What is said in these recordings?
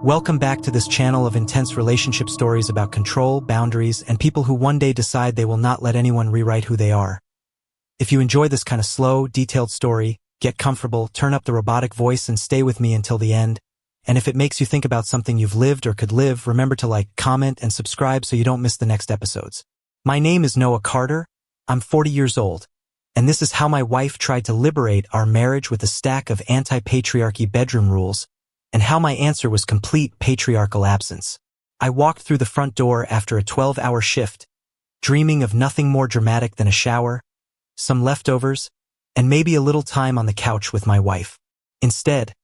Welcome back to this channel of intense relationship stories about control, boundaries, and people who one day decide they will not let anyone rewrite who they are. If you enjoy this kind of slow, detailed story, get comfortable, turn up the robotic voice, and stay with me until the end. And if it makes you think about something you've lived or could live, remember to like, comment, and subscribe so you don't miss the next episodes. My name is Noah Carter. I'm 40 years old. And this is how my wife tried to liberate our marriage with a stack of anti-patriarchy bedroom rules, and how my answer was complete patriarchal absence. I walked through the front door after a 12-hour shift, dreaming of nothing more dramatic than a shower, some leftovers, and maybe a little time on the couch with my wife. Instead,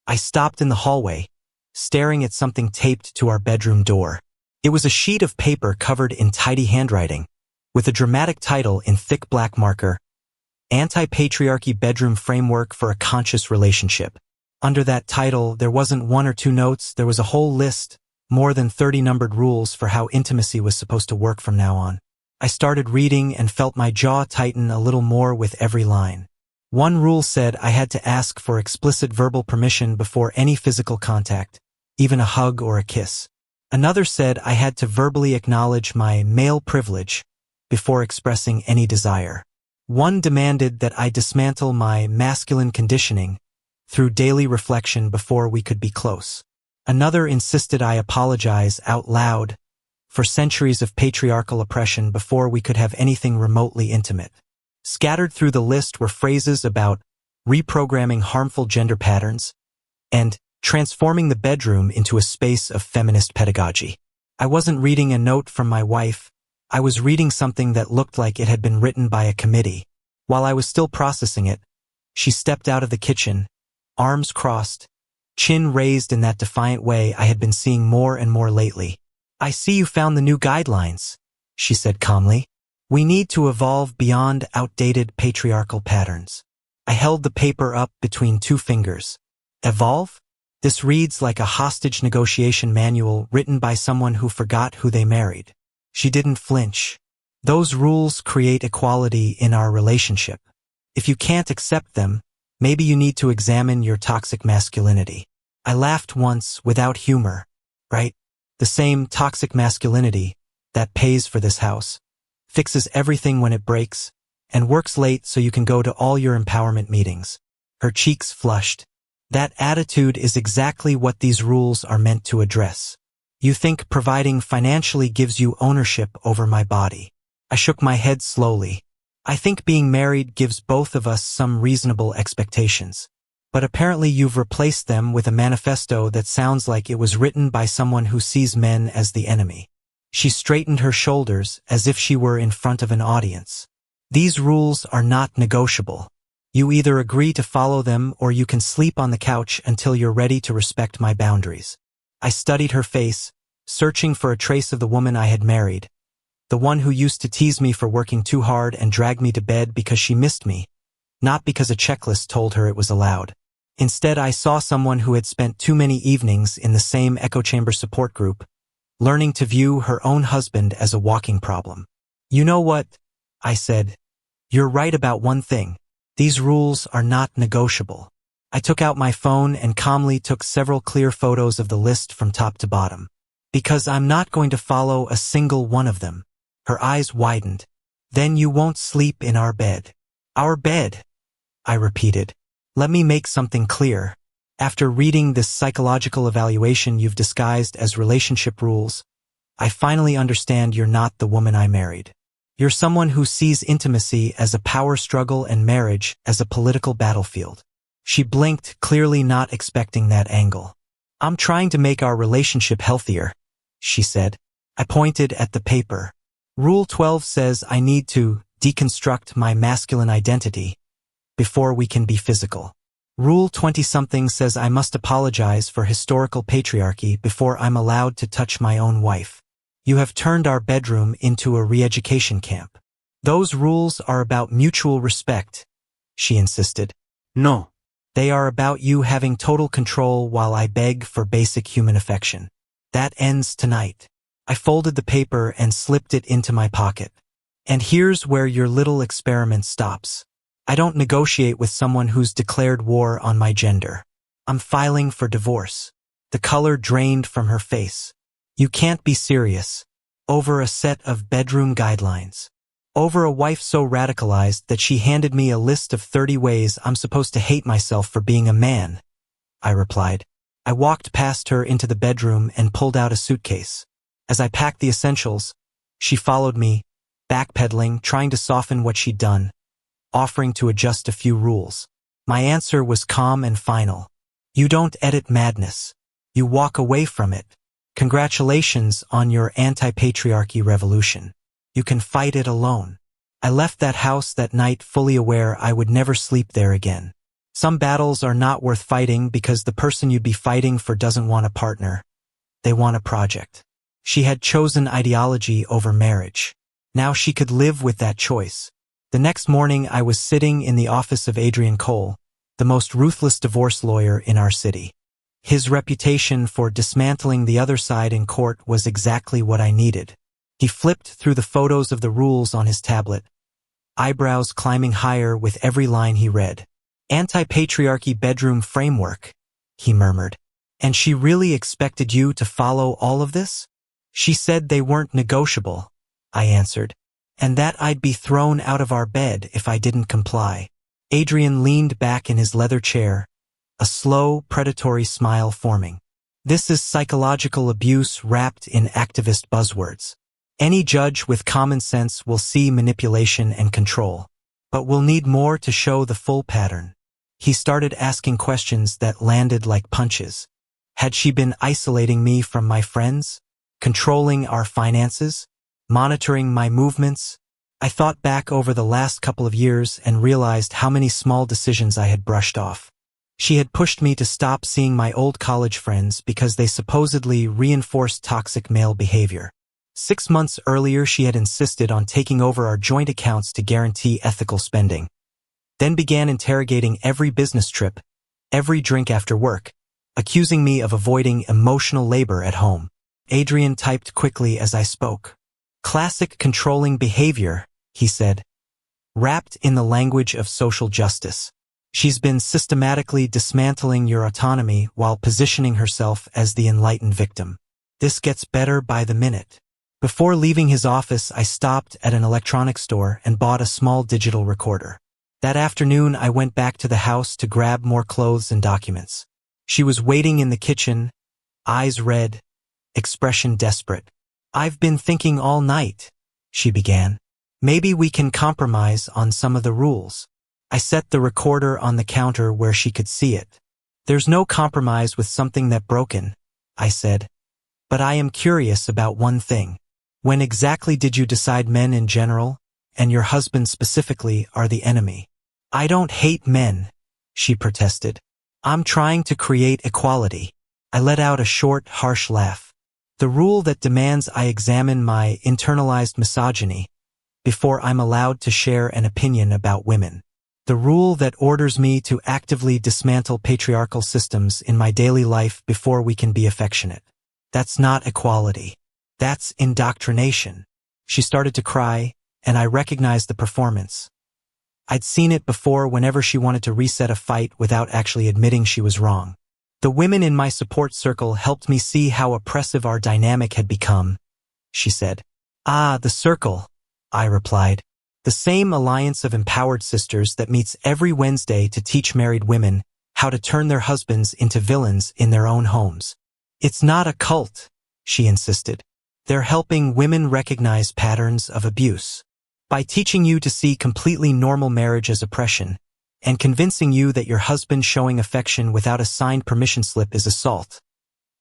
I stopped in the hallway, staring at something taped to our bedroom door. It was a sheet of paper covered in tidy handwriting, with a dramatic title in thick black marker, Anti-Patriarchy Bedroom Framework for a Conscious Relationship. Under that title, there wasn't one or two notes, there was a whole list, more than 30 numbered rules for how intimacy was supposed to work from now on. I started reading and felt my jaw tighten a little more with every line. One rule said I had to ask for explicit verbal permission before any physical contact, even a hug or a kiss. Another said I had to verbally acknowledge my male privilege before expressing any desire. One demanded that I dismantle my masculine conditioning through daily reflection before we could be close. Another insisted I apologize out loud for centuries of patriarchal oppression before we could have anything remotely intimate. Scattered through the list were phrases about reprogramming harmful gender patterns and transforming the bedroom into a space of feminist pedagogy. I wasn't reading a note from my wife. I was reading something that looked like it had been written by a committee. While I was still processing it, she stepped out of the kitchen, arms crossed, chin raised in that defiant way I had been seeing more and more lately. "I see you found the new guidelines," she said calmly. "We need to evolve beyond outdated patriarchal patterns." I held the paper up between two fingers. Evolve? This reads like a hostage negotiation manual written by someone who forgot who they married. She didn't flinch. "Those rules create equality in our relationship. If you can't accept them, maybe you need to examine your toxic masculinity." I laughed once without humor, right? The same toxic masculinity that pays for this house, fixes everything when it breaks, and works late so you can go to all your empowerment meetings. Her cheeks flushed. That attitude is exactly what these rules are meant to address. "You think providing financially gives you ownership over my body." I shook my head slowly. "I think being married gives both of us some reasonable expectations. But apparently you've replaced them with a manifesto that sounds like it was written by someone who sees men as the enemy." She straightened her shoulders as if she were in front of an audience. "These rules are not negotiable. You either agree to follow them or you can sleep on the couch until you're ready to respect my boundaries." I studied her face, searching for a trace of the woman I had married, the one who used to tease me for working too hard and drag me to bed because she missed me, not because a checklist told her it was allowed. Instead, I saw someone who had spent too many evenings in the same echo chamber support group, learning to view her own husband as a walking problem. "You know what?" I said. "You're right about one thing. These rules are not negotiable." I took out my phone and calmly took several clear photos of the list from top to bottom. "Because I'm not going to follow a single one of them." Her eyes widened. "Then you won't sleep in our bed." "Our bed," I repeated. "Let me make something clear. After reading this psychological evaluation you've disguised as relationship rules, I finally understand you're not the woman I married. You're someone who sees intimacy as a power struggle and marriage as a political battlefield." She blinked, clearly not expecting that angle. "I'm trying to make our relationship healthier," she said. I pointed at the paper. "Rule 12 says I need to deconstruct my masculine identity before we can be physical. Rule 20-something says I must apologize for historical patriarchy before I'm allowed to touch my own wife. You have turned our bedroom into a re-education camp. Those rules are about mutual respect," she insisted. "No. They are about you having total control while I beg for basic human affection. That ends tonight." I folded the paper and slipped it into my pocket. "And here's where your little experiment stops. I don't negotiate with someone who's declared war on my gender. I'm filing for divorce." The color drained from her face. You can't be serious. Over a set of bedroom guidelines. Over a wife so radicalized that she handed me a list of 30 ways I'm supposed to hate myself for being a man, I replied. I walked past her into the bedroom and pulled out a suitcase. As I packed the essentials, she followed me, backpedaling, trying to soften what she'd done, offering to adjust a few rules. My answer was calm and final. You don't edit madness. You walk away from it. Congratulations on your anti-patriarchy revolution. You can fight it alone. I left that house that night fully aware I would never sleep there again. Some battles are not worth fighting because the person you'd be fighting for doesn't want a partner. They want a project. She had chosen ideology over marriage. Now she could live with that choice. The next morning I was sitting in the office of Adrian Cole, the most ruthless divorce lawyer in our city. His reputation for dismantling the other side in court was exactly what I needed. He flipped through the photos of the rules on his tablet, eyebrows climbing higher with every line he read. Anti-patriarchy bedroom framework, he murmured. And she really expected you to follow all of this? She said they weren't negotiable, I answered, and that I'd be thrown out of our bed if I didn't comply. Adrian leaned back in his leather chair, a slow, predatory smile forming. This is psychological abuse wrapped in activist buzzwords. Any judge with common sense will see manipulation and control, but we'll need more to show the full pattern. He started asking questions that landed like punches. Had she been isolating me from my friends? Controlling our finances? Monitoring my movements? I thought back over the last couple of years and realized how many small decisions I had brushed off. She had pushed me to stop seeing my old college friends because they supposedly reinforced toxic male behavior. 6 months earlier, she had insisted on taking over our joint accounts to guarantee ethical spending. Then began interrogating every business trip, every drink after work, accusing me of avoiding emotional labor at home. Adrian typed quickly as I spoke. Classic controlling behavior, he said, wrapped in the language of social justice. She's been systematically dismantling your autonomy while positioning herself as the enlightened victim. This gets better by the minute. Before leaving his office, I stopped at an electronics store and bought a small digital recorder. That afternoon, I went back to the house to grab more clothes and documents. She was waiting in the kitchen, eyes red, expression desperate. I've been thinking all night, she began. Maybe we can compromise on some of the rules. I set the recorder on the counter where she could see it. There's no compromise with something that broken, I said. But I am curious about one thing. When exactly did you decide men in general, and your husband specifically, are the enemy? I don't hate men, she protested. I'm trying to create equality. I let out a short, harsh laugh. The rule that demands I examine my internalized misogyny before I'm allowed to share an opinion about women. The rule that orders me to actively dismantle patriarchal systems in my daily life before we can be affectionate. That's not equality. That's indoctrination. She started to cry, and I recognized the performance. I'd seen it before whenever she wanted to reset a fight without actually admitting she was wrong. The women in my support circle helped me see how oppressive our dynamic had become, she said. Ah, the circle, I replied. The same alliance of empowered sisters that meets every Wednesday to teach married women how to turn their husbands into villains in their own homes. It's not a cult, she insisted. They're helping women recognize patterns of abuse. By teaching you to see completely normal marriage as oppression, and convincing you that your husband showing affection without a signed permission slip is assault,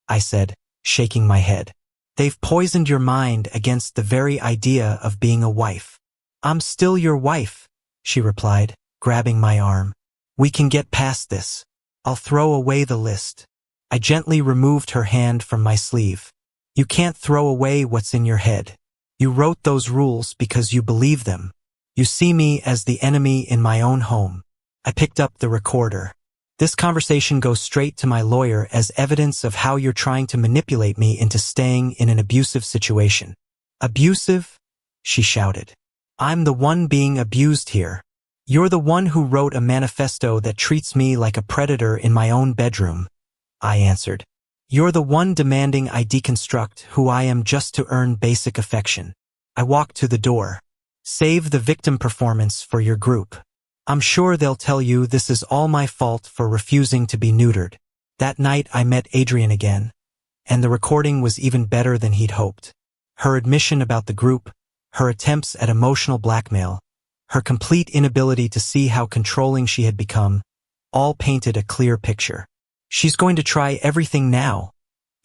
I said, shaking my head. They've poisoned your mind against the very idea of being a wife. I'm still your wife, she replied, grabbing my arm. We can get past this. I'll throw away the list. I gently removed her hand from my sleeve. You can't throw away what's in your head. You wrote those rules because you believe them. You see me as the enemy in my own home. I picked up the recorder. This conversation goes straight to my lawyer as evidence of how you're trying to manipulate me into staying in an abusive situation. Abusive? She shouted. I'm the one being abused here. You're the one who wrote a manifesto that treats me like a predator in my own bedroom, I answered. You're the one demanding I deconstruct who I am just to earn basic affection. I walked to the door. Save the victim performance for your group. I'm sure they'll tell you this is all my fault for refusing to be neutered. That night I met Adrian again, and the recording was even better than he'd hoped. Her admission about the group, her attempts at emotional blackmail, her complete inability to see how controlling she had become, all painted a clear picture. She's going to try everything now,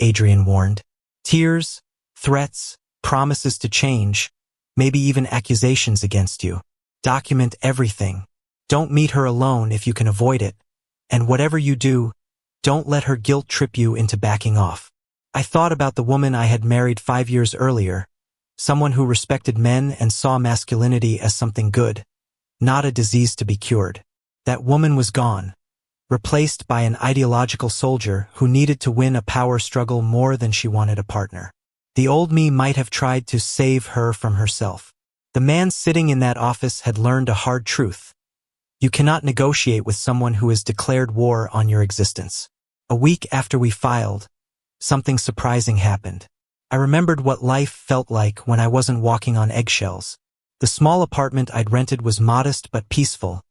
Adrian warned. Tears, threats, promises to change, maybe even accusations against you. Document everything. Don't meet her alone if you can avoid it. And whatever you do, don't let her guilt trip you into backing off. I thought about the woman I had married 5 years earlier, someone who respected men and saw masculinity as something good, not a disease to be cured. That woman was gone, replaced by an ideological soldier who needed to win a power struggle more than she wanted a partner. The old me might have tried to save her from herself. The man sitting in that office had learned a hard truth. You cannot negotiate with someone who has declared war on your existence. A week after we filed, something surprising happened. I remembered what life felt like when I wasn't walking on eggshells. The small apartment I'd rented was modest but peaceful,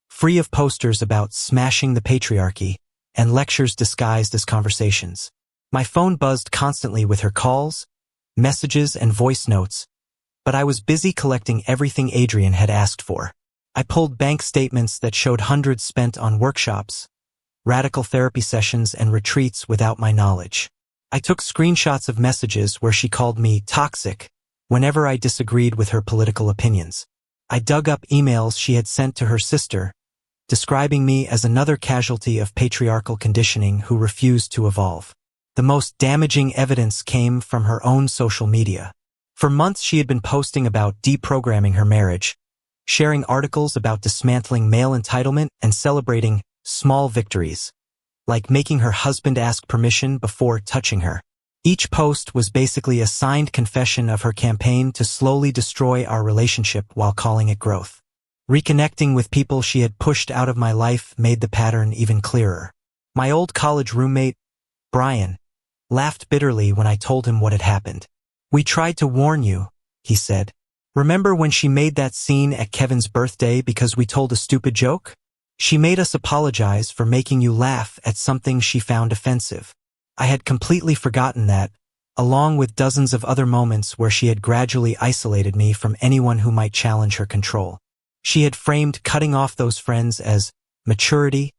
free of posters about smashing the patriarchy and lectures disguised as conversations. My phone buzzed constantly with her calls, messages, and voice notes, but I was busy collecting everything Adrian had asked for. I pulled bank statements that showed hundreds spent on workshops, radical therapy sessions, and retreats without my knowledge. I took screenshots of messages where she called me toxic whenever I disagreed with her political opinions. I dug up emails she had sent to her sister, describing me as another casualty of patriarchal conditioning who refused to evolve. The most damaging evidence came from her own social media. For months she had been posting about deprogramming her marriage, sharing articles about dismantling male entitlement and celebrating small victories, like making her husband ask permission before touching her. Each post was basically a signed confession of her campaign to slowly destroy our relationship while calling it growth. Reconnecting with people she had pushed out of my life made the pattern even clearer. My old college roommate, Brian, laughed bitterly when I told him what had happened. "We tried to warn you," he said. "Remember when she made that scene at Kevin's birthday because we told a stupid joke? She made us apologize for making you laugh at something she found offensive." I had completely forgotten that, along with dozens of other moments where she had gradually isolated me from anyone who might challenge her control. She had framed cutting off those friends as maturity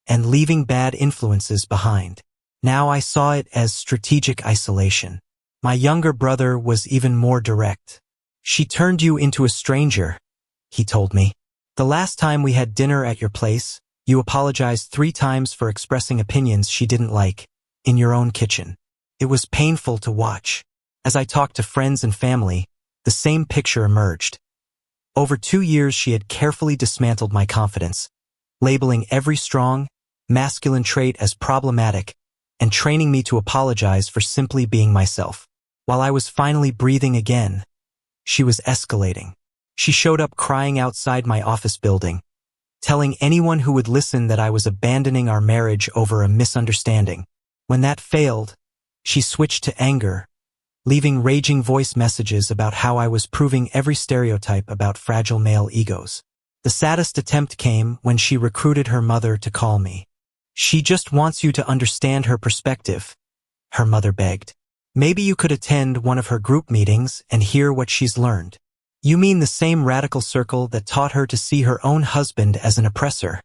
and leaving bad influences behind. Now I saw it as strategic isolation. My younger brother was even more direct. "She turned you into a stranger," he told me. "The last time we had dinner at your place, you apologized 3 times for expressing opinions she didn't like, in your own kitchen. It was painful to watch." As I talked to friends and family, the same picture emerged. Over 2 years she had carefully dismantled my confidence, labeling every strong, masculine trait as problematic, and training me to apologize for simply being myself. While I was finally breathing again, she was escalating. She showed up crying outside my office building, telling anyone who would listen that I was abandoning our marriage over a misunderstanding. When that failed, she switched to anger, leaving raging voice messages about how I was proving every stereotype about fragile male egos. The saddest attempt came when she recruited her mother to call me. "She just wants you to understand her perspective," her mother begged. "Maybe you could attend one of her group meetings and hear what she's learned." "You mean the same radical circle that taught her to see her own husband as an oppressor?"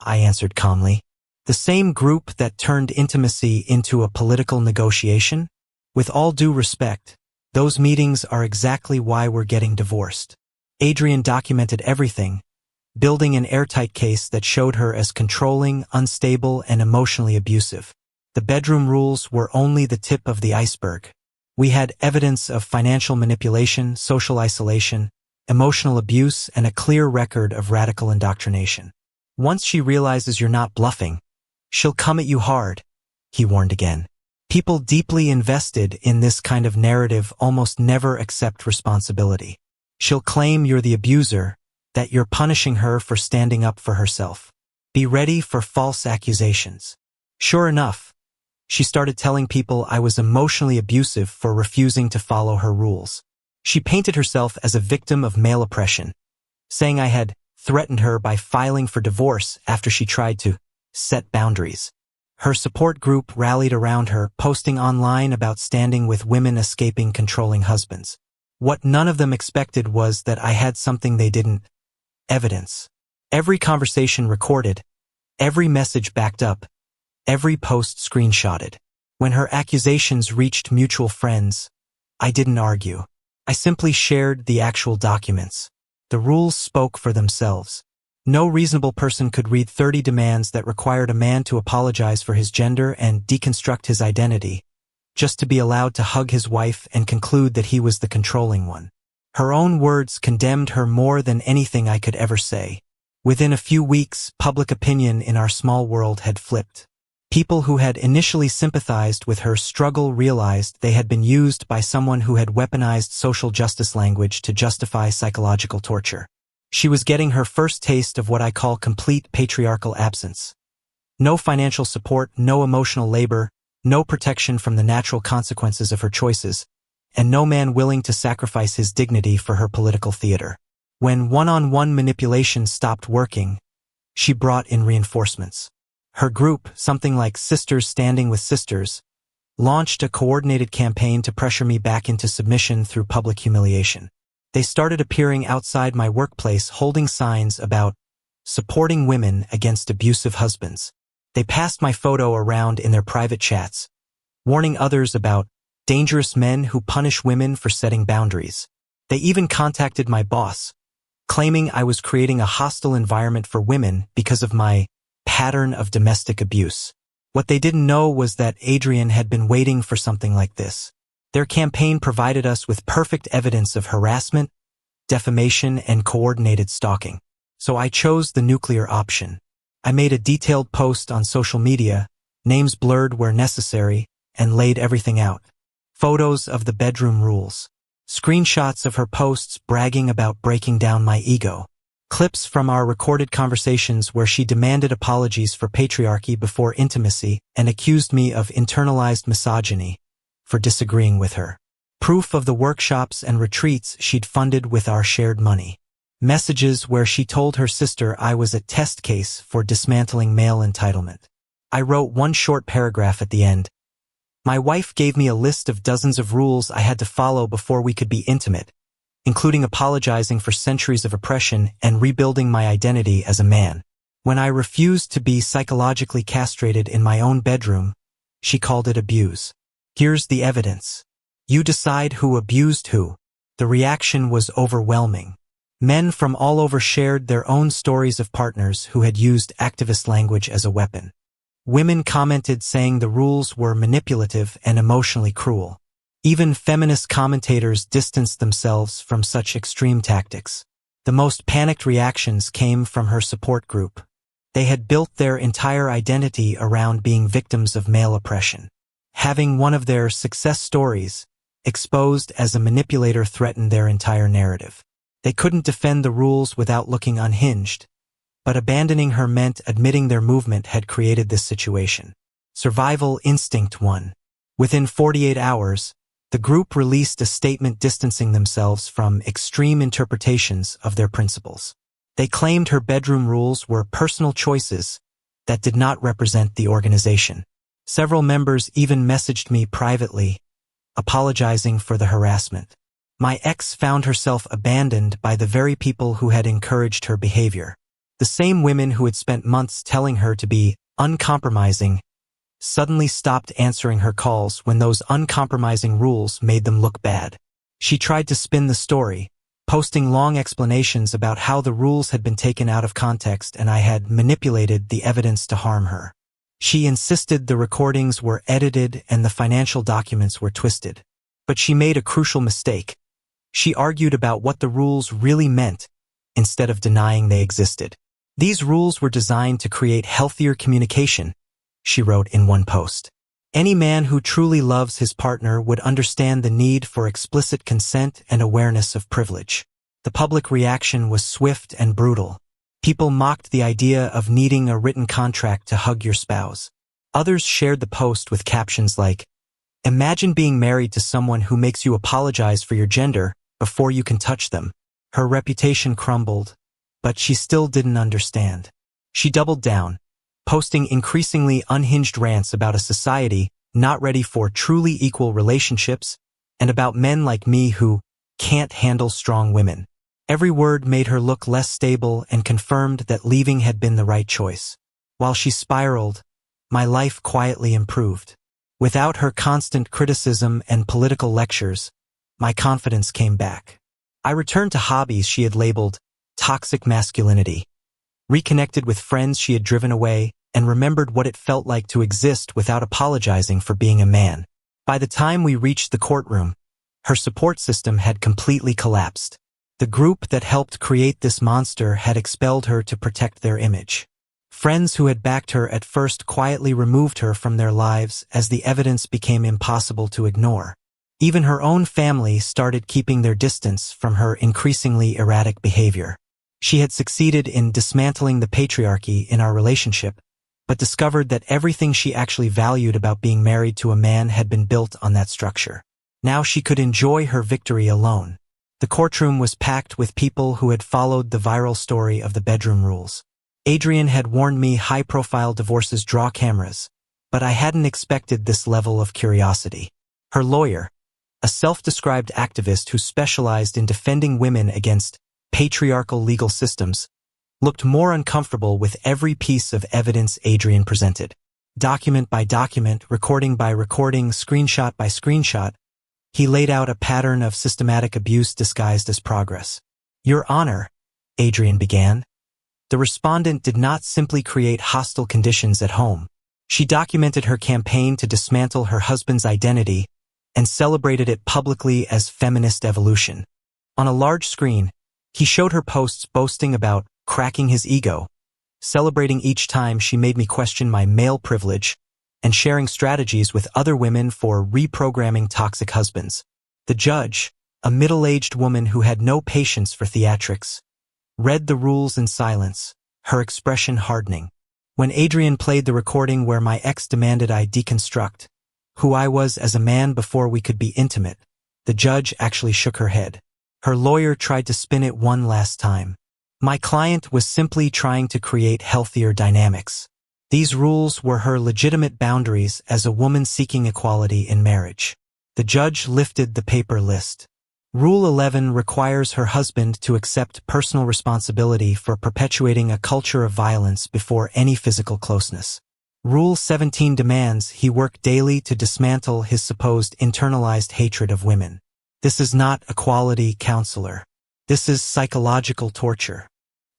I answered calmly. "The same group that turned intimacy into a political negotiation? With all due respect, those meetings are exactly why we're getting divorced." Adrian documented everything, building an airtight case that showed her as controlling, unstable, and emotionally abusive. The bedroom rules were only the tip of the iceberg. We had evidence of financial manipulation, social isolation, emotional abuse, and a clear record of radical indoctrination. "Once she realizes you're not bluffing, she'll come at you hard," he warned again. "People deeply invested in this kind of narrative almost never accept responsibility. She'll claim you're the abuser, that you're punishing her for standing up for herself. Be ready for false accusations." Sure enough, She started telling people I was emotionally abusive for refusing to follow her rules. She painted herself as a victim of male oppression, saying I had threatened her by filing for divorce after she tried to set boundaries. Her support group rallied around her, posting online about standing with women escaping controlling husbands. What none of them expected was that I had something they didn't: evidence. Every conversation recorded, every message backed up, every post screenshotted. When her accusations reached mutual friends, I didn't argue. I simply shared the actual documents. The rules spoke for themselves. No reasonable person could read 30 demands that required a man to apologize for his gender and deconstruct his identity, just to be allowed to hug his wife and conclude that he was the controlling one. Her own words condemned her more than anything I could ever say. Within a few weeks, public opinion in our small world had flipped. People who had initially sympathized with her struggle realized they had been used by someone who had weaponized social justice language to justify psychological torture. She was getting her first taste of what I call complete patriarchal absence. No financial support, no emotional labor, no protection from the natural consequences of her choices, and no man willing to sacrifice his dignity for her political theater. When one-on-one manipulation stopped working, she brought in reinforcements. Her group, something like Sisters Standing with Sisters, launched a coordinated campaign to pressure me back into submission through public humiliation. They started appearing outside my workplace holding signs about supporting women against abusive husbands. They passed my photo around in their private chats, warning others about dangerous men who punish women for setting boundaries. They even contacted my boss, claiming I was creating a hostile environment for women because of my pattern of domestic abuse. What they didn't know was that Adrian had been waiting for something like this. Their campaign provided us with perfect evidence of harassment, defamation, and coordinated stalking. So I chose the nuclear option. I made a detailed post on social media, names blurred where necessary, and laid everything out. Photos of the bedroom rules. Screenshots of her posts bragging about breaking down my ego. Clips from our recorded conversations where she demanded apologies for patriarchy before intimacy and accused me of internalized misogyny for disagreeing with her. Proof of the workshops and retreats she'd funded with our shared money. Messages where she told her sister I was a test case for dismantling male entitlement. I wrote one short paragraph at the end. My wife gave me a list of dozens of rules I had to follow before we could be intimate, including apologizing for centuries of oppression and rebuilding my identity as a man. When I refused to be psychologically castrated in my own bedroom, she called it abuse. Here's the evidence. You decide who abused who. The reaction was overwhelming. Men from all over shared their own stories of partners who had used activist language as a weapon. Women commented saying the rules were manipulative and emotionally cruel. Even feminist commentators distanced themselves from such extreme tactics. The most panicked reactions came from her support group. They had built their entire identity around being victims of male oppression. Having one of their success stories exposed as a manipulator threatened their entire narrative. They couldn't defend the rules without looking unhinged, but abandoning her meant admitting their movement had created this situation. Survival instinct won. Within 48 hours, the group released a statement distancing themselves from extreme interpretations of their principles. They claimed her bedroom rules were personal choices that did not represent the organization. Several members even messaged me privately, apologizing for the harassment. My ex found herself abandoned by the very people who had encouraged her behavior. The same women who had spent months telling her to be uncompromising suddenly stopped answering her calls when those uncompromising rules made them look bad. She tried to spin the story, posting long explanations about how the rules had been taken out of context and I had manipulated the evidence to harm her. She insisted the recordings were edited and the financial documents were twisted. But she made a crucial mistake. She argued about what the rules really meant instead of denying they existed. These rules were designed to create healthier communication, she wrote in one post. Any man who truly loves his partner would understand the need for explicit consent and awareness of privilege. The public reaction was swift and brutal. People mocked the idea of needing a written contract to hug your spouse. Others shared the post with captions like, "Imagine being married to someone who makes you apologize for your gender before you can touch them." Her reputation crumbled, but she still didn't understand. She doubled down, posting increasingly unhinged rants about a society not ready for truly equal relationships and about men like me who can't handle strong women. Every word made her look less stable and confirmed that leaving had been the right choice. While she spiraled, my life quietly improved. Without her constant criticism and political lectures, my confidence came back. I returned to hobbies she had labeled toxic masculinity, reconnected with friends she had driven away, and remembered what it felt like to exist without apologizing for being a man. By the time we reached the courtroom, her support system had completely collapsed. The group that helped create this monster had expelled her to protect their image. Friends who had backed her at first quietly removed her from their lives as the evidence became impossible to ignore. Even her own family started keeping their distance from her increasingly erratic behavior. She had succeeded in dismantling the patriarchy in our relationship, but discovered that everything she actually valued about being married to a man had been built on that structure. Now she could enjoy her victory alone. The courtroom was packed with people who had followed the viral story of the bedroom rules. Adrian had warned me high-profile divorces draw cameras, but I hadn't expected this level of curiosity. Her lawyer, a self-described activist who specialized in defending women against patriarchal legal systems, looked more uncomfortable with every piece of evidence Adrian presented. Document by document, recording by recording, screenshot by screenshot, he laid out a pattern of systematic abuse disguised as progress. "Your Honor," Adrian began, the respondent did not simply create hostile conditions at home. She documented her campaign to dismantle her husband's identity and celebrated it publicly as feminist evolution. On a large screen, he showed her posts boasting about cracking his ego, celebrating each time she made me question my male privilege, and sharing strategies with other women for reprogramming toxic husbands. The judge, a middle-aged woman who had no patience for theatrics, read the rules in silence, her expression hardening. When Adrian played the recording where my ex demanded I deconstruct who I was as a man before we could be intimate, the judge actually shook her head. Her lawyer tried to spin it one last time. My client was simply trying to create healthier dynamics. These rules were her legitimate boundaries as a woman seeking equality in marriage. The judge lifted the paper list. Rule 11 requires her husband to accept personal responsibility for perpetuating a culture of violence before any physical closeness. Rule 17 demands he work daily to dismantle his supposed internalized hatred of women. This is not equality, counselor. This is psychological torture.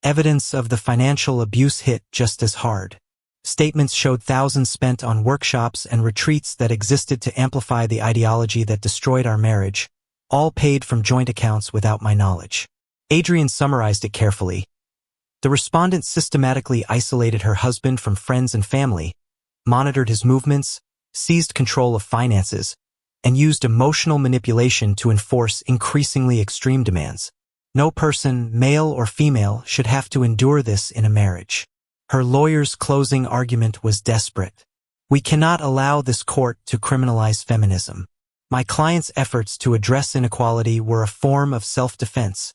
Evidence of the financial abuse hit just as hard. Statements showed thousands spent on workshops and retreats that existed to amplify the ideology that destroyed our marriage, all paid from joint accounts without my knowledge. Adrian summarized it carefully. The respondent systematically isolated her husband from friends and family, monitored his movements, seized control of finances, and used emotional manipulation to enforce increasingly extreme demands. No person, male or female, should have to endure this in a marriage. Her lawyer's closing argument was desperate. We cannot allow this court to criminalize feminism. My client's efforts to address inequality were a form of self-defense,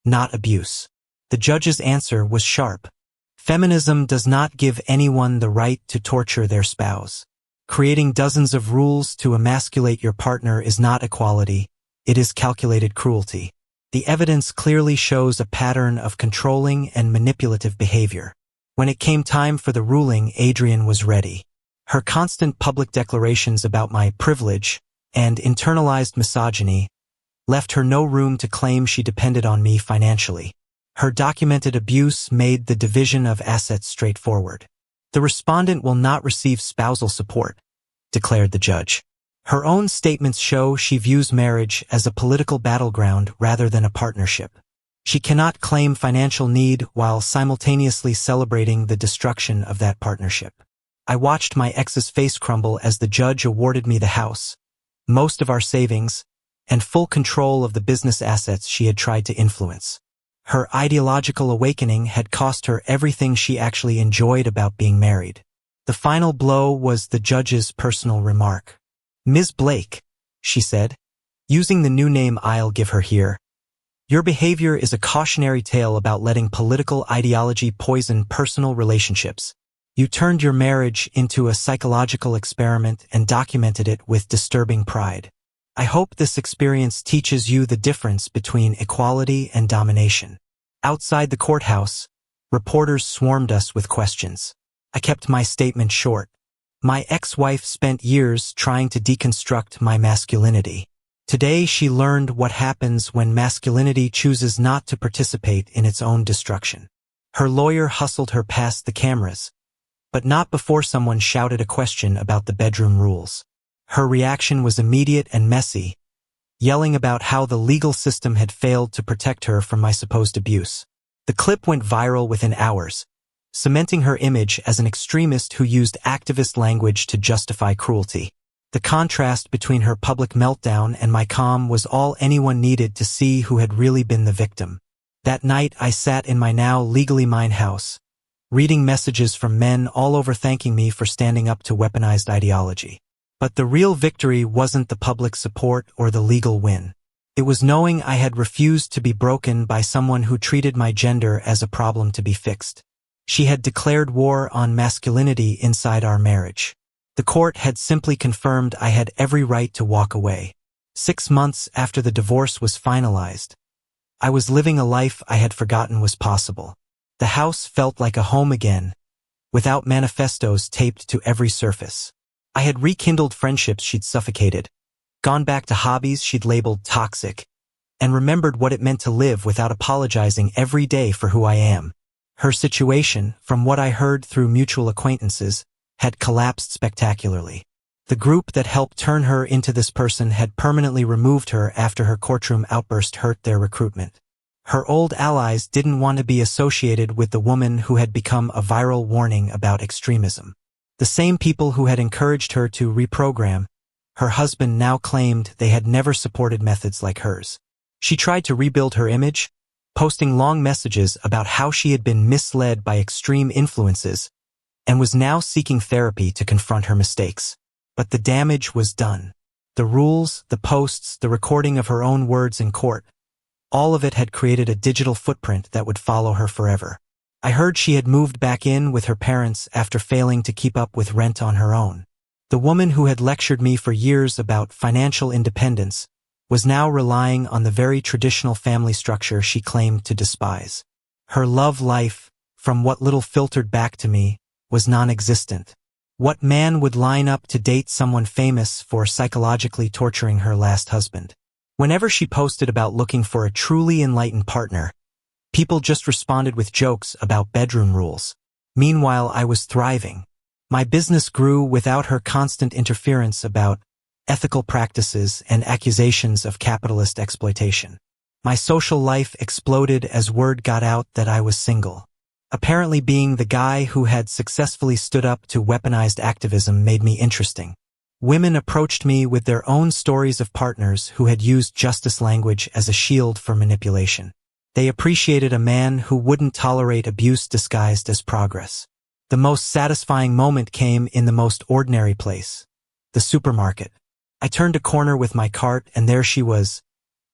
not abuse. The judge's answer was sharp. Feminism does not give anyone the right to torture their spouse. Creating dozens of rules to emasculate your partner is not equality, it is calculated cruelty. The evidence clearly shows a pattern of controlling and manipulative behavior. When it came time for the ruling, Adrian was ready. Her constant public declarations about my privilege and internalized misogyny left her no room to claim she depended on me financially. Her documented abuse made the division of assets straightforward. The respondent will not receive spousal support, declared the judge. Her own statements show she views marriage as a political battleground rather than a partnership. She cannot claim financial need while simultaneously celebrating the destruction of that partnership. I watched my ex's face crumble as the judge awarded me the house, most of our savings, and full control of the business assets she had tried to influence. Her ideological awakening had cost her everything she actually enjoyed about being married. The final blow was the judge's personal remark. "Ms. Blake," she said, using the new name I'll give her here, "your behavior is a cautionary tale about letting political ideology poison personal relationships. You turned your marriage into a psychological experiment and documented it with disturbing pride. I hope this experience teaches you the difference between equality and domination." Outside the courthouse, reporters swarmed us with questions. I kept my statement short. My ex-wife spent years trying to deconstruct my masculinity. Today she learned what happens when masculinity chooses not to participate in its own destruction. Her lawyer hustled her past the cameras, but not before someone shouted a question about the bedroom rules. Her reaction was immediate and messy, yelling about how the legal system had failed to protect her from my supposed abuse. The clip went viral within hours, cementing her image as an extremist who used activist language to justify cruelty. The contrast between her public meltdown and my calm was all anyone needed to see who had really been the victim. That night I sat in my now legally mine house, reading messages from men all over thanking me for standing up to weaponized ideology. But the real victory wasn't the public support or the legal win. It was knowing I had refused to be broken by someone who treated my gender as a problem to be fixed. She had declared war on masculinity inside our marriage. The court had simply confirmed I had every right to walk away. 6 months after the divorce was finalized, I was living a life I had forgotten was possible. The house felt like a home again, without manifestos taped to every surface. I had rekindled friendships she'd suffocated, gone back to hobbies she'd labeled toxic, and remembered what it meant to live without apologizing every day for who I am. Her situation, from what I heard through mutual acquaintances, had collapsed spectacularly. The group that helped turn her into this person had permanently removed her after her courtroom outburst hurt their recruitment. Her old allies didn't want to be associated with the woman who had become a viral warning about extremism. The same people who had encouraged her to reprogram, her husband now claimed they had never supported methods like hers. She tried to rebuild her image, posting long messages about how she had been misled by extreme influences and was now seeking therapy to confront her mistakes. But the damage was done. The rules, the posts, the recording of her own words in court, all of it had created a digital footprint that would follow her forever. I heard she had moved back in with her parents after failing to keep up with rent on her own. The woman who had lectured me for years about financial independence was now relying on the very traditional family structure she claimed to despise. Her love life, from what little filtered back to me, was non-existent. What man would line up to date someone famous for psychologically torturing her last husband? Whenever she posted about looking for a truly enlightened partner, people just responded with jokes about bedroom rules. Meanwhile, I was thriving. My business grew without her constant interference about ethical practices and accusations of capitalist exploitation. My social life exploded as word got out that I was single. Apparently being the guy who had successfully stood up to weaponized activism made me interesting. Women approached me with their own stories of partners who had used justice language as a shield for manipulation. They appreciated a man who wouldn't tolerate abuse disguised as progress. The most satisfying moment came in the most ordinary place, the supermarket. I turned a corner with my cart and there she was,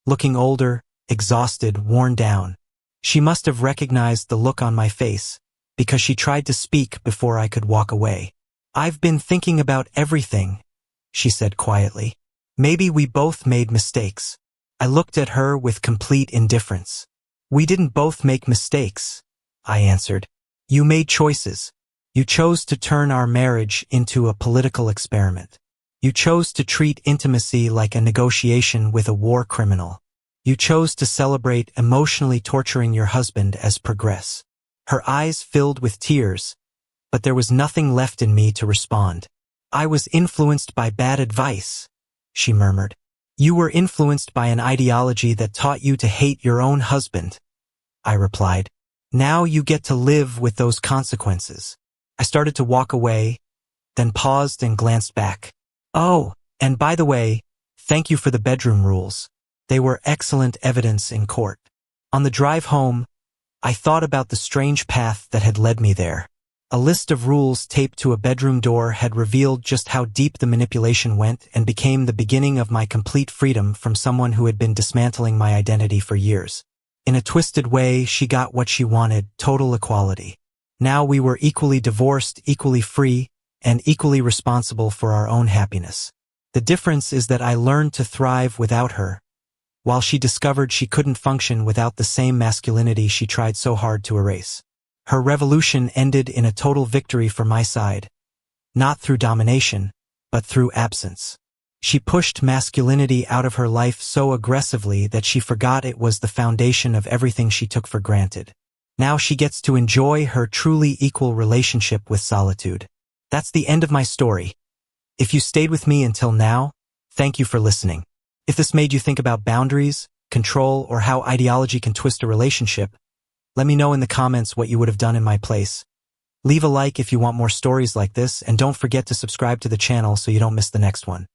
looking older, exhausted, worn down. She must have recognized the look on my face, because she tried to speak before I could walk away. "I've been thinking about everything," she said quietly. "Maybe we both made mistakes." I looked at her with complete indifference. "We didn't both make mistakes," I answered. "You made choices. You chose to turn our marriage into a political experiment. You chose to treat intimacy like a negotiation with a war criminal. You chose to celebrate emotionally torturing your husband as progress." Her eyes filled with tears, but there was nothing left in me to respond. "I was influenced by bad advice," she murmured. "You were influenced by an ideology that taught you to hate your own husband," I replied. "Now you get to live with those consequences." I started to walk away, then paused and glanced back. "Oh, and by the way, thank you for the bedroom rules. They were excellent evidence in court." On the drive home, I thought about the strange path that had led me there. A list of rules taped to a bedroom door had revealed just how deep the manipulation went and became the beginning of my complete freedom from someone who had been dismantling my identity for years. In a twisted way, she got what she wanted, total equality. Now we were equally divorced, equally free, and equally responsible for our own happiness. The difference is that I learned to thrive without her, while she discovered she couldn't function without the same masculinity she tried so hard to erase. Her revolution ended in a total victory for my side, not through domination, but through absence. She pushed masculinity out of her life so aggressively that she forgot it was the foundation of everything she took for granted. Now she gets to enjoy her truly equal relationship with solitude. That's the end of my story. If you stayed with me until now, thank you for listening. If this made you think about boundaries, control, or how ideology can twist a relationship, let me know in the comments what you would have done in my place. Leave a like if you want more stories like this, and don't forget to subscribe to the channel so you don't miss the next one.